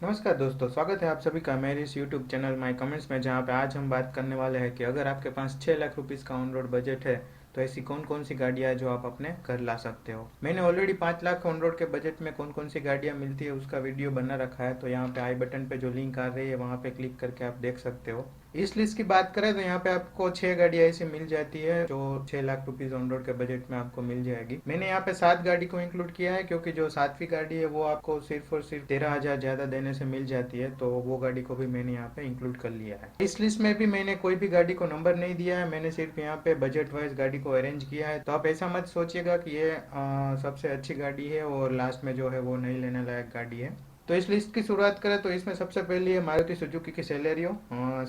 नमस्कार दोस्तों, स्वागत है आप सभी का मेरे इस यूट्यूब चैनल माय कमेंट्स में, जहां पे आज हम बात करने वाले हैं कि अगर आपके पास 6 लाख रुपीज़ का ऑन रोड बजट है तो ऐसी कौन कौन सी गाड़ियां हैं जो आप अपने घर ला सकते हो। मैंने ऑलरेडी 5 लाख ऑन रोड के बजट में कौन कौन सी गाड़ियां मिलती है उसका वीडियो बना रखा है, तो यहाँ पे आई बटन पे जो लिंक आ रही है वहाँ पे क्लिक करके आप देख सकते हो। इस लिस्ट की बात करें तो यहाँ पे आपको 6 गाड़ियाँ ऐसी मिल जाती है जो 6 लाख रुपीज़ ऑन रोड के बजट में आपको मिल जाएगी। मैंने यहाँ पे 7 गाड़ी को इंक्लूड किया है क्योंकि जो 7वीं गाड़ी है वो आपको सिर्फ और सिर्फ 13,000 ज़्यादा देने से मिल जाती है, तो वो गाड़ी को भी मैंने यहाँ पे इंक्लूड कर लिया है। इस लिस्ट में भी मैंने कोई भी गाड़ी को नंबर नहीं दिया है, मैंने सिर्फ यहाँ पे बजट वाइज गाड़ी को अरेंज किया है। तो आप ऐसा मत सोचिएगा कि ये सबसे अच्छी गाड़ी है और लास्ट में जो है वो नहीं लेने लायक गाड़ी है। तो इस लिस्ट की शुरुआत करें तो इसमें सबसे पहले है मारुति सुजुकी की सेलेरियो।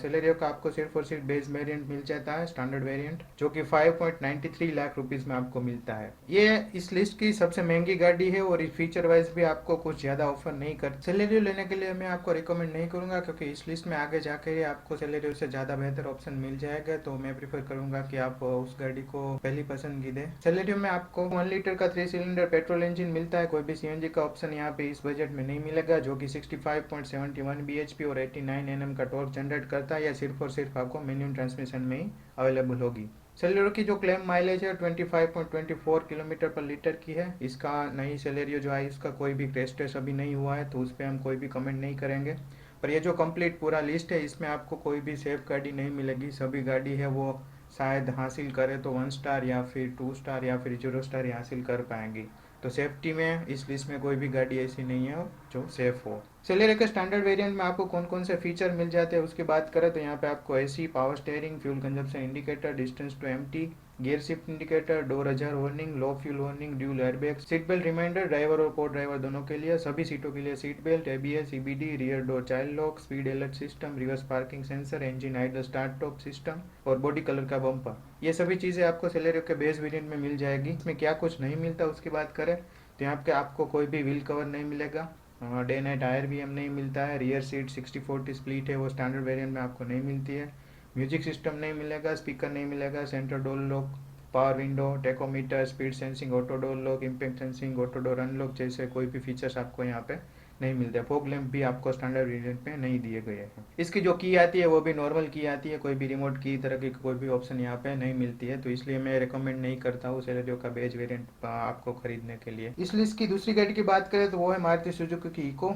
सेलेरियो का आपको सिर्फ और सिर्फ बेस वेरिएंट मिल जाता है, स्टैंडर्ड वेरिएंट, जो कि 5.93 लाख रुपीस में आपको मिलता है। ये इस लिस्ट की सबसे महंगी गाड़ी है और फीचर वाइज भी आपको कुछ ज्यादा ऑफर नहीं कर। सेलेरियो लेने के लिए मैं आपको रिकमेंड नहीं करूंगा क्योंकि इस लिस्ट में आगे जाके आपको सेलेरियो से ज्यादा बेहतर ऑप्शन मिल जाएगा, तो मैं प्रीफर करूंगा कि आप उस गाड़ी को पहली पसंदगी दें। सेलेरियो में आपको 1 लीटर का 3 सिलेंडर पेट्रोल इंजन मिलता है, कोई भी सीएनजी का ऑप्शन यहाँ पे इस बजट में नहीं मिलेगा, जो कि 65.71 bhp और 89 Nm का टॉर्क जनरेट करता है। या सिर्फ और सिर्फ आपको मैनुअल ट्रांसमिशन में ही अवेलेबल होगी। सेलेरियो की जो क्लेम माइलेज है 25.24 किलोमीटर पर लीटर की है। इसका नई सेलेरियो जो है इसका कोई भी क्रैश टेस्ट अभी नहीं हुआ है, तो उस पर हम कोई भी कमेंट नहीं करेंगे। पर ये जो कंप्लीट पूरा लिस्ट है इसमें आपको कोई भी सेफ गाड़ी नहीं मिलेगी। सभी गाड़ी है वो शायद हासिल करे तो 1 स्टार या फिर 2 स्टार या फिर 0 स्टार ही हासिल कर पाएंगी। तो सेफ्टी में इस लिस्ट में कोई भी गाड़ी ऐसी नहीं है जो सेफ हो। सेलेरियो के स्टैंडर्ड वेरिएंट में आपको कौन कौन से फीचर मिल जाते हैं उसकी बात करें तो यहाँ पे आपको AC, power steering, fuel consumption indicator, distance to empty, gear shift indicator, door ajar warning, low fuel warning, dual airbag, seat belt reminder driver और को ड्राइवर दोनों के लिए, सभी सीटों के लिए seat belt, ABS, EBD, rear door child lock, speed alert system, reverse parking sensor, engine idol start top system और body colour का बम्पर। ये सभी चीज़ें आपको सेलेरियो के बेस वेरिएंट में मिल जाएगी। इसमें क्या कुछ नहीं मिलता उसकी बात करें तो यहाँ पे आपको कोई भी व्हील कवर नहीं मिलेगा, डे नाइट टायर भी हम नहीं मिलता है, रियर सीट 60/40 स्प्लिट है वो स्टैंडर्ड वेरिएंट में आपको नहीं मिलती है, म्यूजिक सिस्टम नहीं मिलेगा, स्पीकर नहीं मिलेगा, centre door lock, power window, tachometer, speed sensing, auto door lock, impact sensing, auto door unlock जैसे कोई भी फीचर्स आपको यहाँ पे नहीं मिलते। फॉग लैंप भी आपको स्टैंडर्ड वेरिएंट में नहीं दिए गए हैं। इसकी जो की आती है वो भी नॉर्मल की आती है, कोई भी रिमोट की तरह की कोई भी ऑप्शन यहाँ पे नहीं मिलती है, तो इसलिए मैं रिकमेंड नहीं करता हूँ सेलेरियो का बेज वेरिएंट आपको खरीदने के लिए। इस लिस्ट की दूसरी गाड़ी की बात करें तो वो है मारुति सुजुकी की इको।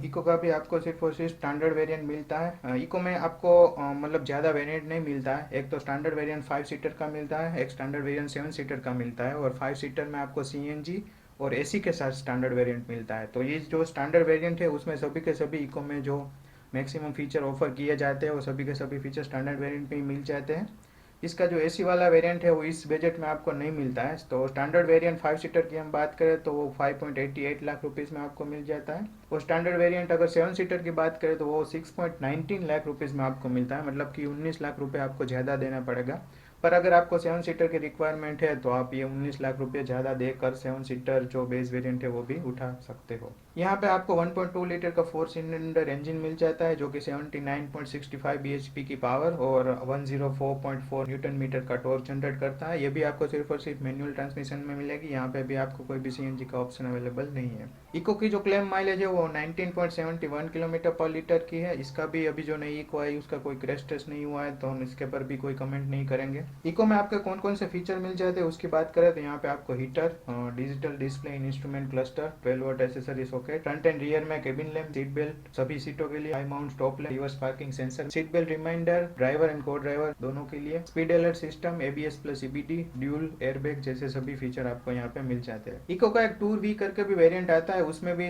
इको का भी आपको सिर्फ और सिर्फ स्टैंडर्ड वेरिएंट मिलता है। इको में आपको मतलब ज़्यादा वेरिएंट नहीं मिलता है। एक तो स्टैंडर्ड वेरिएंट 5 सीटर का मिलता है, एक स्टैंडर्ड वेरिएंट 7 सीटर का मिलता है और 5 सीटर में आपको सीएनजी और एसी के साथ स्टैंडर्ड वेरिएंट मिलता है। तो ये जो स्टैंडर्ड वेरिएंट है उसमें सभी के सभी इको में जो मैक्सिमम फीचर ऑफर किए जाते हैं वो सभी के सभी फीचर स्टैंडर्ड वेरिएंट में ही मिल जाते हैं। इसका जो एसी वाला वेरिएंट है वो इस बजट में आपको नहीं मिलता है। तो स्टैंडर्ड वेरिएंट 5 सीटर की हम बात करें तो वो 5.88 लाख रुपीज़ में आपको मिल जाता है और स्टैंडर्ड वेरिएंट अगर 7 सीटर की बात करें तो वो 6.19 लाख रुपीज़ में आपको मिलता है, मतलब कि 19 लाख रुपये आपको ज़्यादा देना पड़ेगा। पर अगर आपको 7 सीटर की रिक्वायरमेंट है तो आप ये 19 लाख रुपये ज़्यादा देकर 7 सीटर जो बेस वेरिएंट है वो भी उठा सकते हो। यहाँ पे आपको 1.2 लीटर का 4 सिलेंडर इंजन मिल जाता है जो कि 79.65 bhp की पावर और 104.4 न्यूटन मीटर का टॉर्क जनरेट करता है। ये भी आपको सिर्फ और सिर्फ मैनुअल ट्रांसमिशन में मिलेगी, यहाँ पे भी आपको कोई भी सीएनजी का ऑप्शन अवेलेबल नहीं है। इको की जो क्लेम माइलेज है वो 19.71 किलोमीटर पर लीटर की है। इसका भी अभी जो नई इको आई उसका कोई क्रैश टेस्ट नहीं हुआ है, तो हम इसके पर भी कोई कमेंट नहीं करेंगे। इको में आपके कौन कौन से फीचर मिल जाते हैं उसकी बात करें तो यहाँ पे आपको heater, digital display, instrument cluster, 12 volt accessory socket, front and rear में केबिन लैम्प, सीट बेल्ट सभी सीटों के लिए, high mount stop lamp, reverse parking sensor, seat belt reminder driver and co driver दोनों के लिए, स्पीड अलर्ट सिस्टम, ABS plus EBD, dual airbag जैसे सभी फीचर आपको यहाँ पे मिल जाते हैं। इको का एक टूर वी करके भी वेरिएंट आता है, उसमें भी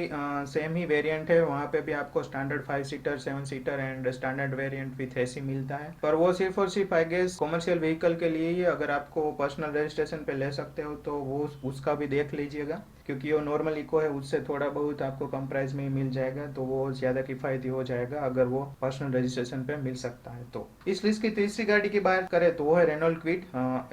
सेम ही वेरिएंट है, वहाँ पे भी आपको standard 5 seater, 7 seater and standard variant with AC मिलता है। पर वो सिर्फ और सिर्फ आई गेस कॉमर्शियल व्हीकल के लिए ही, अगर आपको पर्सनल रजिस्ट्रेशन पे ले सकते हो तो वो उसका भी देख लीजिएगा, क्योंकि वो नॉर्मल इको है उससे थोड़ा बहुत आपको कम प्राइस में ही मिल जाएगा, तो वो ज़्यादा किफ़ायती हो जाएगा अगर वो पर्सनल रजिस्ट्रेशन पे मिल सकता है। तो इस लिस्ट की तीसरी गाड़ी की बात करें तो वो है रेनॉल्ट क्विड।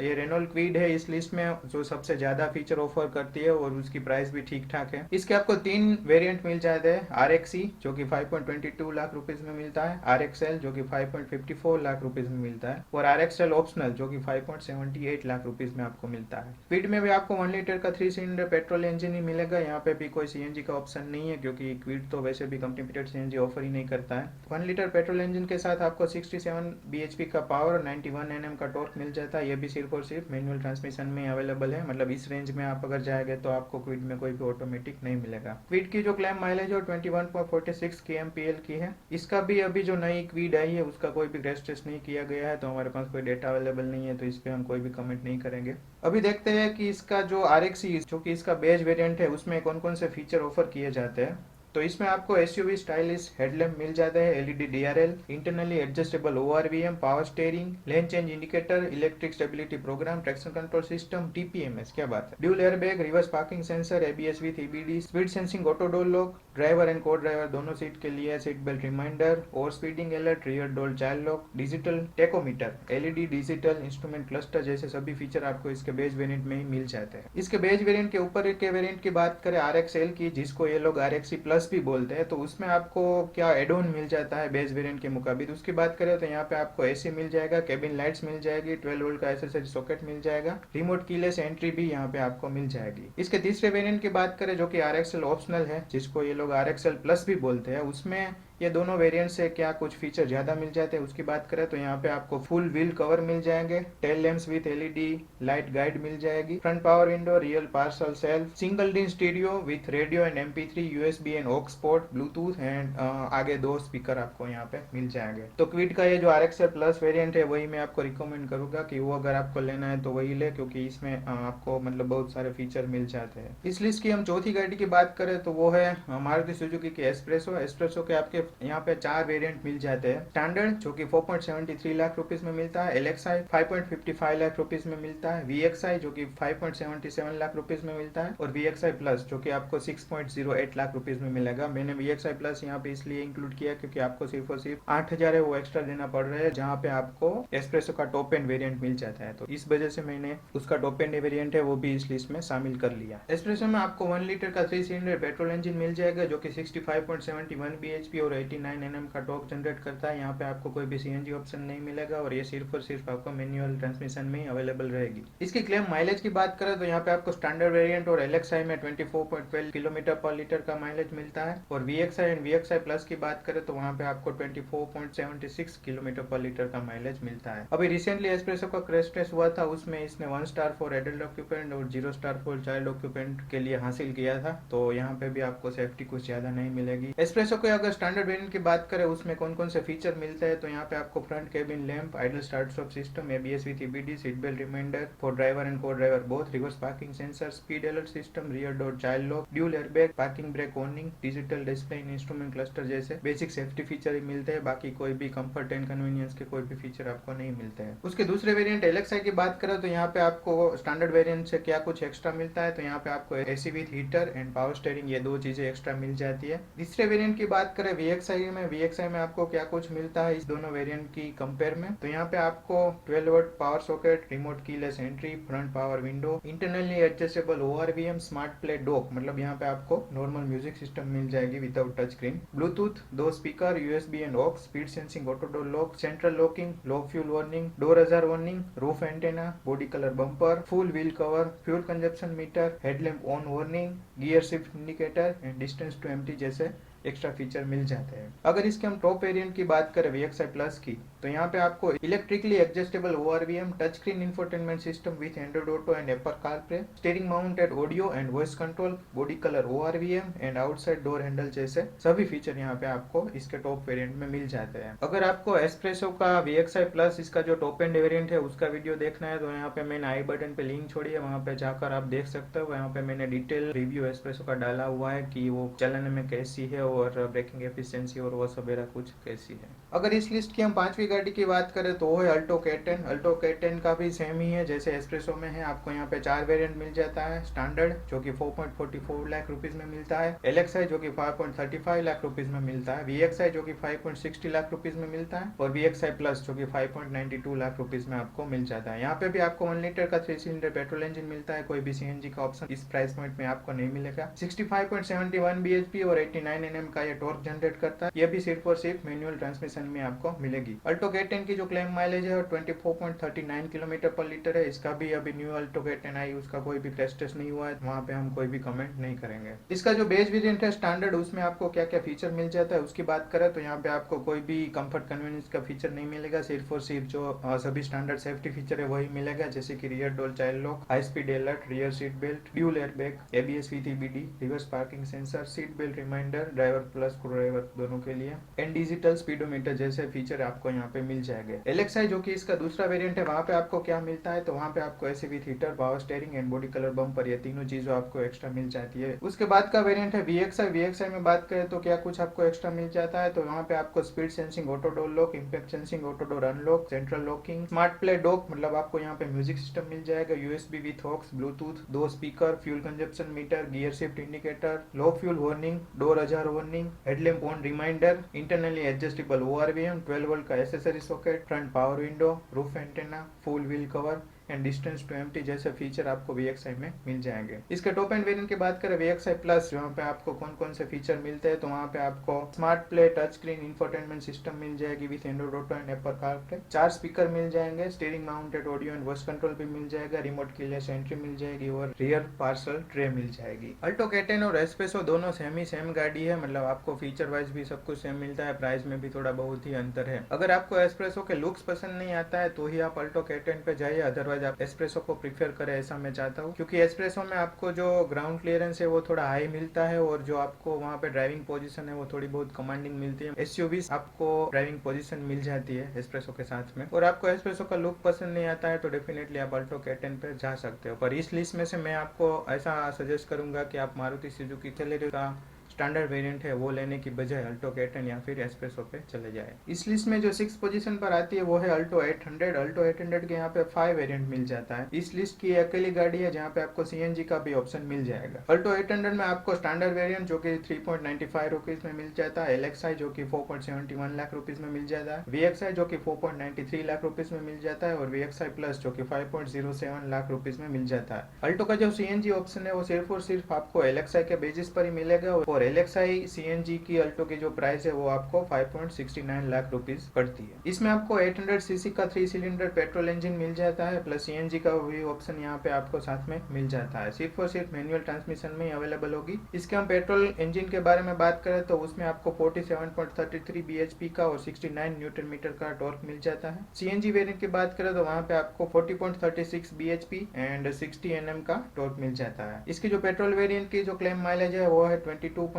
ये रेनॉल्ट क्विड है इस लिस्ट में जो सबसे ज़्यादा फीचर ऑफर करती है और उसकी प्राइस भी ठीक ठाक है। इसके आपको 3 वेरिएंट मिल जाते हैं, RXE जो कि 5.22 लाख रुपीज़ में मिलता है, RXL जो कि 5.54 लाख रुपीज़ में मिलता है और RXL ऑप्शनल जो कि 5.78 लाख रुपीज़ में आपको मिलता है। क्विड में भी आपको 1 लीटर का 3 सिलेंडर पेट्रोल इंजन इंजन ही मिलेगा। यहाँ पे भी कोई सीएनजी का ऑप्शन नहीं है क्योंकि क्विड तो वैसे भी कंपनी फिटेड सीएनजी ऑफर ही नहीं करता है। 1 लीटर पेट्रोल इंजन के साथ आपको 67 bhp का पावर और 91 Nm का टॉर्क मिल जाता है। ये भी सिर्फ और सिर्फ मैनुअल ट्रांसमिशन में अवेलेबल है, मतलब इस रेंज में आप अगर जाएंगे तो आपको क्विड में कोई भी ऑटोमेटिक नहीं मिलेगा। क्विड की जो क्लेम माइलेज है 21.46 kmpl की है। इसका भी अभी जो नई क्विड आई है उसका कोई भी क्रैश टेस्ट नहीं किया गया है, तो हमारे पास कोई डेटा अवेलेबल नहीं है, तो इस पे हम कोई भी कमेंट नहीं करेंगे। अभी देखते हैं कि इसका जो RXE जो कि इसका बेज वेरिएंट है उसमें कौन कौन से फीचर ऑफर किए जाते हैं। तो इसमें आपको SUV स्टाइलिश हेडलैम्प मिल जाता है, LED DRL, internally adjustable ORVM, power steering, lane change indicator, electric stability programme, traction control system, TPMS, क्या बात है, dual airbag, reverse parking sensor, ABS with EBD, speed sensing, auto door lock, driver and co driver दोनों seat के लिए seat belt reminder, over speeding alert, rear door child lock, digital tachometer, LED digital instrument cluster जैसे सभी feature आपको इसके beige variant में ही मिल जाते हैं। इसके बेज वेरिएंट के ऊपर के वेरिएंट की बात करें RXL की, जिसको ये लोग RXE प्लस भी बोलते हैं, तो उसमें आपको क्या एड ऑन मिल जाता है बेस वेरिएंट के मुकाबले। तो उसकी बात करें तो यहाँ पे आपको AC मिल जाएगा, केबिन लाइट्स मिल जाएगी, 12 वोल्ट का एसएसडी सॉकेट मिल जाएगा, रिमोट कीलेस एंट्री भी यहाँ पे आपको मिल जाएगी। इसके तीसरे वेरिएंट की बात करें जो कि RXL ऑप्शनल है, जिसको ये लोग RXL प्लस भी बोलते हैं, उसमें ये दोनों वेरिएंट से क्या कुछ फीचर ज्यादा मिल जाते हैं उसकी बात करें तो यहाँ पे आपको फुल व्हील कवर मिल जाएंगे, tail lamps with LED light guide मिल जाएगी, front power window, real parcel shelf, single DIN stereo with radio and MP3, USB and aux port, bluetooth and आगे 2 स्पीकर आपको यहाँ पे मिल जाएंगे। तो क्विड का ये जो RXL प्लस वेरिएंट है वही मैं आपको रिकमेंड करूंगा कि वो अगर आपको लेना है तो वही ले, क्योंकि इसमें आपको मतलब बहुत सारे फीचर मिल जाते हैं। इस लिस्ट की हम चौथी गाड़ी की बात करें तो वो है मारुति सुजुकी की एस्प्रेसो के आपके यहाँ पे 4 वेरिएंट मिल जाते हैं। स्टैंडर्ड जो कि 4.73 लाख रुपीस में मिलता है, LXI 5.55 लाख रुपीस में मिलता है, VXI जो कि 5.77 लाख रुपीस में मिलता है, और VXI प्लस जो कि आपको 6.08 लाख रुपीस में मिलेगा। मैंने VXI प्लस यहाँ पे इसलिए इंक्लूड किया क्योंकि आपको सिर्फ और सिर्फ 8,000 है वो एक्स्ट्रा देना पड़ रहा है, जहाँ पे आपको एस्प्रेसो का टॉप एंड वेरिएंट मिल जाता है, तो इस वजह से मैंने उसका टॉप एंड वेरिएंट है वो भी इस लिस्ट में शामिल कर लिया। एस्प्रेसो में आपको 1 लीटर का 3 सिलेंडर पेट्रोल इंजन मिल जाएगा जो कि 65.71 bhp और 89 Nm का टॉर्क जनरेट करता है। यहाँ पे आपको कोई भी CNG ऑप्शन नहीं मिलेगा और ये सिर्फ और सिर्फ आपको मैनुअल ट्रांसमिशन में ही अवेलेबल रहेगी। इसकी क्लेम माइलेज की बात करें तो यहाँ पे आपको स्टैंडर्ड वेरिएंट और LXI में 24.12 किलोमीटर पर लीटर का माइलेज मिलता है, और VXI एंड VXI प्लस की बात करें तो वहाँ पे आपको 24.76 किलोमीटर पर लीटर का माइलेज मिलता है। अभी रिसेंटली एस्प्रेसो का क्रैश टेस्ट हुआ था, उसमें इसने 1 स्टार फॉर एडल्ट ऑक्यूपेंट और 0 स्टार फॉर चाइल्ड ऑक्यूपेंट के लिए हासिल किया था, तो यहाँ पे भी आपको सेफ्टी कुछ ज्यादा नहीं मिलेगी। एस्प्रेसो के अगर स्टैंडर्ड वेरिएंट की बात करें उसमें कौन कौन से फीचर मिलते हैं तो यहाँ पे आपको front cabin lamp, idle start stop system, ABS with EBD, seat belt reminder for driver and co driver both, reverse parking sensor, speed alert system, rear door child lock, dual airbag, parking brake warning, digital display instrument cluster जैसे basic safety feature ही मिलते हैं, बाकी कोई भी comfort and convenience के कोई भी फीचर आपको नहीं मिलते हैं। उसके दूसरे वेरिएंट LXI की बात करें तो यहाँ पे आपको स्टैंडर्ड वेरिएंट से क्या कुछ एक्स्ट्रा मिलता है, तो यहाँ पे आपको AC with heater and power steering ये 2 चीजें एक्स्ट्रा मिल जाती है। तीसरे वेरिएंट की बात करें VXI में आपको क्या कुछ मिलता है इस दोनों वेरिएंट की कंपेयर में, तो यहाँ पे आपको 12 volt power socket, remote keyless entry, front power window, internally adjustable ORVM, smart play dock, मतलब यहाँ पे आपको नॉर्मल म्यूजिक सिस्टम मिल जाएगी without touch screen, bluetooth, 2 speaker, USB and aux, speed sensing, auto door lock, central locking, low fuel warning, door ajar warning, roof antenna, body colour bumper, full wheel cover, fuel consumption meter, headlamp on warning, gear shift indicator and distance to empty जैसे extra feature मिल जाते हैं। अगर इसके हम top variant की बात करें VXI plus की, तो यहाँ पे आपको electrically adjustable ORVM, touch screen infotainment system with Android auto and Apple CarPlay, steering mounted audio and voice control, body colour ORVM and outside door handle जैसे सभी फीचर यहाँ पे आपको इसके टॉप वेरिएंट में मिल जाते हैं। अगर आपको एस्प्रेसो का VXI प्लस इसका जो टॉप एंड वेरिएंट है उसका वीडियो देखना है तो यहाँ पे मैंने आई बटन पे लिंक छोड़ी है, वहाँ पे जाकर आप देख सकते हो। यहाँ पे मैंने डिटेल रिव्यू एस्प्रेसो का डाला हुआ है कि वो चलाने में कैसी है और ब्रेकिंग एफिशिएंसी और वो वगैरह कुछ कैसी है। अगर इस लिस्ट की हम 5वीं गाड़ी की बात करें तो वो है अल्टो K10। अल्टो K10 का भी सेम ही है जैसे एस्प्रेसो में है। आपको यहाँ पे 4 वेरिएंट मिल जाता है। स्टैंडर्ड जो कि 4.44 लाख रुपीस में मिलता है, LXI जो कि 5.35 लाख रुपीस में मिलता है, VXI जो कि 5.60 लाख रुपीस में मिलता है, और VXI प्लस जो कि 5.92 लाख रुपीस में आपको मिल जाता है। यहाँ पे भी आपको 1 लीटर का 3 सिलेंडर पेट्रोल इंजन मिलता है, कोई भी CNG का ऑप्शन इस प्राइस पॉइंट में आपको नहीं मिलेगा। 65.71 bhp और 89 Nm का ये टॉर्क जनरेट करता है, ये भी सिर्फ और सिर्फ मैनुअल ट्रांसमिशन में आपको मिलेगी। अल्टो अल्टो K10 की जो क्लेम माइलेज है वो 24.39 किलोमीटर पर लीटर है। इसका भी अभी न्यू अल्टो K10 आई, उसका कोई भी क्रैश टेस्ट नहीं हुआ है, वहाँ पे हम कोई भी कमेंट नहीं करेंगे। इसका जो बेस वेरिएंट है स्टैंडर्ड, उसमें आपको क्या क्या फीचर मिल जाता है उसकी बात करें तो यहाँ पे आपको कोई भी कंफर्ट कन्वीनियंस का फीचर नहीं मिलेगा, सिर्फ और सिर्फ जो सभी स्टैंडर्ड सेफ्टी फीचर है वही मिलेगा, जैसे कि rear door child lock, high speed alert, rear seat belt, dual airbag, ABS with EBD, reverse parking sensor, seat belt reminder driver plus co driver दोनों के लिए, एंड डिजिटल स्पीडोमीटर जैसे feature आपको यहाँ पे मिल जाएंगे। LXi जो कि इसका दूसरा वेरिएंट है, वहाँ पे आपको क्या मिलता है तो वहाँ पे आपको AC with heater, power steering and body colour bumper, ये तीनों चीजों आपको एक्स्ट्रा मिल जाती है। उसके बाद का वेरिएंट है VXi में बात करें तो क्या कुछ आपको एक्स्ट्रा मिल जाता है तो वहाँ पे आपको speed sensing auto door lock, impact sensing auto door unlock, central locking, smart play dock, मतलब आपको यहाँ पे म्यूजिक सिस्टम मिल जाएगा, USB with aux, bluetooth, 2 speaker, fuel consumption meter, gear shift indicator, low fuel warning, door ajar warning, headlamp on reminder, internally adjustable ORVM, 12 volt का accessory socket, front power window, roof antenna, full wheel cover and distance to empty जैसे feature आपको VXi में मिल जाएंगे। इसके top end variant की बात करें VXi plus, वहाँ पे आपको कौन कौन से फीचर मिलते हैं तो वहाँ पे आपको smart play touch screen infotainment system मिल जाएगी with Android auto and Apple CarPlay, 4 speaker मिल जाएंगे, steering mounted audio and voice control भी मिल जाएगा, रिमोट कीलेस एंट्री मिल जाएगी और रियर पार्सल ट्रे मिल जाएगी। अल्टो K10 और एस्प्रेसो दोनों सेम गाड़ी है, मतलब आपको फीचर वाइज भी सब कुछ सेम मिलता है, प्राइस में भी थोड़ा बहुत ही अंतर है। अगर आपको एस्प्रेसो के लुक्स पसंद नहीं आता है तो ही आप अल्टो K10 पे जाइए, अदरवाइज आप एस्प्रेसो को प्रीफर करें, ऐसा मैं चाहता हूँ, क्योंकि एस्प्रेसो में आपको जो ग्राउंड क्लियरेंस है वो थोड़ा हाई मिलता है और जो आपको वहाँ पे ड्राइविंग पोजीशन है वो थोड़ी बहुत कमांडिंग मिलती है। SUV आपको ड्राइविंग पोजीशन मिल जाती है एस्प्रेसो के साथ में, और आपको एस्प्रेसो का लुक पसंद नहीं आता है तो डेफिनेटली आप अल्टो K10 पे जा सकते हो। पर इस लिस्ट में से मैं आपको ऐसा सजेस्ट करूंगा कि आप मारुति सुजुकी सेलेरियो का स्टैंडर्ड वेरिएंट है वो लेने की बजाय अल्टो K10 या फिर एस्प्रेसो पे चले जाए। इस लिस्ट में जो 6 पोजीशन पर आती है वो है अल्टो 800। अल्टो 800 के यहाँ पे 5 वेरिएंट मिल जाता है। इस लिस्ट की अकेली गाड़ी है जहाँ पे आपको CNG का भी ऑप्शन मिल जाएगा। अल्टो 800 में आपको स्टैंडर्ड वेरिएंट जो कि 3.95 रुपीज में मिल जाता है, LXi जो कि 4.71 लाख रुपीज में मिल जाता है, VXi जो कि 4.93 लाख रुपीज में मिल जाता है और VXi प्लस जो कि 5.07 लाख रुपीज में मिल जाता है। अल्टो का जो CNG ऑप्शन है वो सिर्फ और सिर्फ आपको LXi के बेसिस पर ही मिलेगा और LXi CNG की अल्टो की जो प्राइस है वो आपको 5.69 लाख रुपीस पड़ती है। इसमें आपको 800 सीसी का 3 सिलेंडर पेट्रोल इंजन मिल जाता है, प्लस CNG का भी ऑप्शन यहाँ पे आपको साथ में मिल जाता है। सिर्फ और सिर्फ मैनुअल ट्रांसमिशन में ही अवेलेबल होगी। इसके हम पेट्रोल इंजन के बारे में बात करें तो उसमें आपको 47.33 bhp का और 69 न्यूटन मीटर का टॉर्क मिल जाता है। CNG वेरिएंट की बात करें तो वहाँ पे आपको 40.36 bhp एंड 60 Nm का टॉर्क मिल जाता है। इसकी जो पेट्रोल वेरिएंट की जो क्लेम माइलेज है वो है 22.05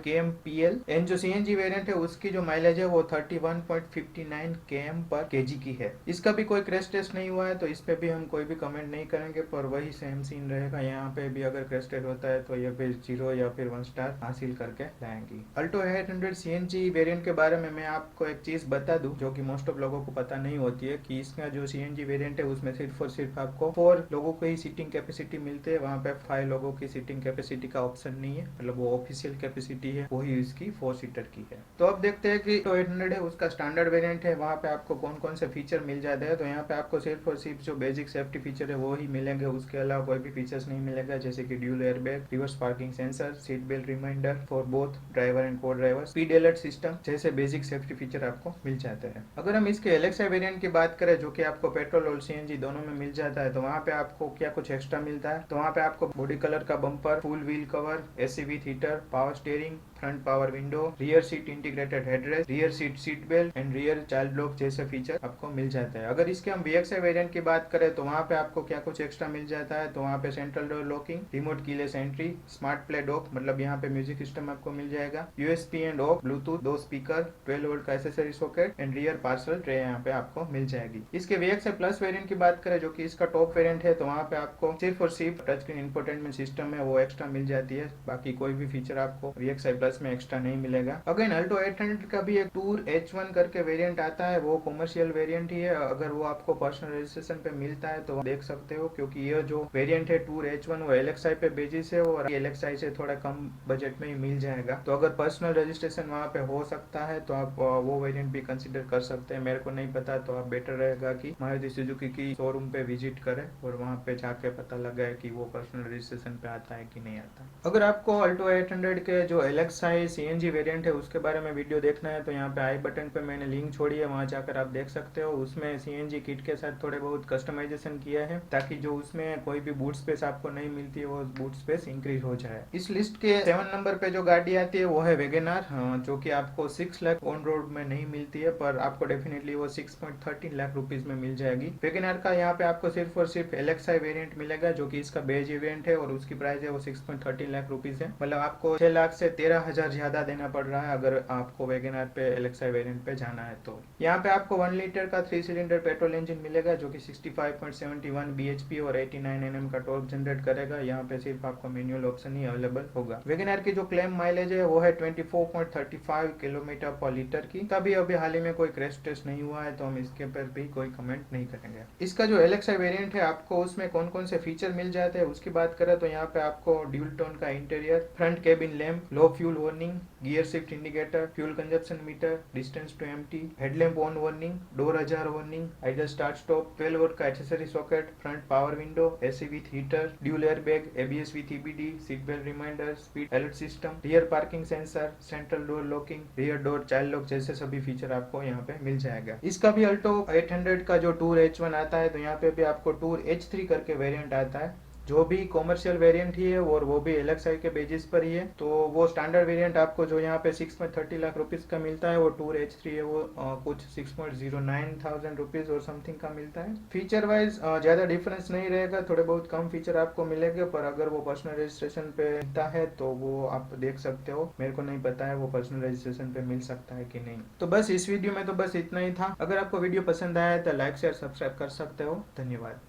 kmpl एंड जो CNG वेरिएंट है उसकी जो माइलेज है वो 31.59 km पर kg की है। इसका भी कोई क्रैश टेस्ट नहीं हुआ है तो इस पे भी हम कोई भी कमेंट नहीं करेंगे, पर वही सेम सीन रहेगा। यहाँ पे भी अगर क्रैश टेस्ट होता है तो ये फिर 0 या फिर 1 स्टार हासिल करके लाएंगी। अल्टो 800 CNG वेरिएंट के बारे में मैं आपको एक चीज बता दूं जो कि मोस्ट ऑफ लोगों को पता नहीं होती है कि इसका जो CNG वेरिएंट है उसमें सिर्फ और सिर्फ आपको 4 लोगों को ही सीटिंग कैपेसिटी मिलती है, वहाँ पे 5 लोगों की सीटिंग कैपेसिटी का ऑप्शन नहीं है, मतलब वो ऑफिशियल कैपेसिटी है वही इसकी 4 सीटर की है। तो अब देखते हैं कि 800 है उसका स्टैंडर्ड वेरिएंट है वहाँ पे आपको कौन कौन से फीचर मिल जाते हैं। तो यहाँ पे आपको सिर्फ और सिर्फ जो बेसिक सेफ्टी फीचर है वो ही मिलेंगे, उसके अलावा कोई भी फीचर्स नहीं मिलेगा, जैसे कि dual airbag, reverse parking sensor, seat belt reminder for both driver and co driver, speed alert system जैसे बेसिक सेफ्टी फीचर आपको मिल जाते हैं। अगर हम इसके LXi वेरिएंट की बात करें जो कि आपको पेट्रोल और CNG दोनों में मिल जाता है तो वहाँ पे आपको क्या कुछ एक्स्ट्रा मिलता है। तो वहाँ पे आपको बॉडी कलर का bumper, full wheel cover, AC with heater, power steering, front power window, rear seat integrated headrest, rear seat belt and rear child lock जैसे फीचर आपको मिल जाता है। अगर इसके हम VXi वेरिएंट की बात करें तो वहाँ पे आपको क्या कुछ एक्स्ट्रा मिल जाता है। तो वहाँ पे central door locking, remote keyless entry, smart play dock, मतलब यहाँ पे म्यूजिक सिस्टम आपको मिल जाएगा, USB एंड ऑफ, ब्लूटूथ, 2 स्पीकर, 12 वोल्ट का accessory socket and rear parcel tray यहाँ पे आपको मिल जाएगी। इसके VXi प्लस वेरिएंट की बात करें जो कि इसका टॉप वेरिएंट है तो वहाँ पे आपको सिर्फ और सिर्फ टच स्क्रीन इंफोटेनमेंट सिस्टम है वो एक्स्ट्रा मिल जाती है, बाकी कोई भी फीचर आपको VXi प्लस में एक्स्ट्रा नहीं मिलेगा। अगेन अल्टो 800 का भी एक टूर H1 करके वेरिएंट आता है, वो कमर्शियल वेरिएंट ही है। अगर वो आपको पर्सनल रजिस्ट्रेशन पे मिलता है तो देख सकते हो, क्योंकि ये जो वेरिएंट है टूर H1 वो LXi पे बेसिस है और LXi से थोड़ा कम बजट में ही मिल जाएगा। तो अगर पर्सनल रजिस्ट्रेशन वहाँ पे हो सकता है तो आप वो वेरिएंट भी कंसिडर कर सकते हैं। मेरे को नहीं पता तो आप बेटर रहेगा कि मारुति सुजुकी की शोरूम पे विजिट करें और वहाँ पे जाके पता लगाए कि वो पर्सनल रजिस्ट्रेशन पे आता है कि नहीं आता। अगर आपको अल्टो 800 के जो एलेक्साई सीएनजी वेरिएंट है उसके बारे में वीडियो देखना है तो यहाँ पे आई बटन पे मैंने लिंक छोड़ी है, वहाँ जाकर आप देख सकते हो। उसमें सीएनजी किट के साथ थोड़े बहुत कस्टमाइजेशन किया है ताकि जो उसमें कोई भी बूट स्पेस आपको नहीं मिलती है वो बूट स्पेस इंक्रीज हो जाए। इस लिस्ट के 7 नंबर पे जो गाड़ी आती है वो है वेगेनार, जो कि आपको 6 लाख ऑन रोड में नहीं मिलती है, पर आपको डेफिनेटली वो 6.13 लाख रुपीज में मिल जाएगी। वेगेनार का यहाँ पे आपको सिर्फ और सिर्फ एलेक्साई वेरिएंट मिलेगा, जो कि इसका बेज वेरिएंट है और उसकी प्राइस है वो 6.13 लाख रुपीज है। मतलब आपको 6 लाख से 13,000 ज्यादा देना पड़ रहा है अगर आपको वेगेनार पे एलेक्साई वेरिएंट पे जाना है तो। यहाँ पे आपको 1 लीटर का 3 सिलेंडर पेट्रोल इंजन मिलेगा जो कि 65.71 bhp और 89 Nm का टॉर्क जनरेट करेगा। यहाँ पे सिर्फ आपको मैनुअल ऑप्शन ही अवेलेबल होगा। वेगेनार की जो क्लेम माइलेज है वो है 24.35 किलोमीटर पर लीटर की। तभी अभी हाल ही में कोई क्रैश टेस्ट नहीं हुआ है तो हम इसके पर भी कोई कमेंट नहीं करेंगे। इसका जो एलेक्साई वेरिएंट है आपको उसमें कौन कौन से फीचर मिल जाते हैं उसकी बात करें तो यहाँ पे आपको ड्यूल टोन का interior, front cabin lamp, low fuel warning, gear shift indicator, fuel consumption meter, distance to empty, headlamp on warning, door ajar warning, idle start stop, 12 volt का accessory socket, front power window, AC with heater, dual airbag, ABS with EBD, seat belt reminder, speed alert system, rear parking sensor, central door locking, rear door child lock जैसे सभी feature आपको यहाँ पे मिल जाएगा। इसका भी Alto 800 का जो टूर H1 आता है तो यहाँ पे भी आपको टूर H3 करके वेरिएंट आता है, जो भी कॉमर्शियल वेरिएंट ही है और वो भी एलेक्साई के बेसिस पर ही है। तो वो स्टैंडर्ड वेरिएंट आपको जो यहाँ पे 6.30 लाख रुपीज का मिलता है, वो टूर H3 है वो कुछ 6.09 थाउजेंड रुपीज और समथिंग का मिलता है। फीचर वाइज ज्यादा डिफरेंस नहीं रहेगा, थोड़े बहुत कम फीचर आपको मिलेंगे, पर अगर वो पर्सनल रजिस्ट्रेशन पे मिलता है तो वो आप देख सकते हो। मेरे को नहीं पता है वो पर्सनल रजिस्ट्रेशन पे मिल सकता है कि नहीं। तो बस इस वीडियो में तो बस इतना ही था। अगर आपको वीडियो पसंद आया तो लाइक शेयर सब्सक्राइब कर सकते हो। धन्यवाद।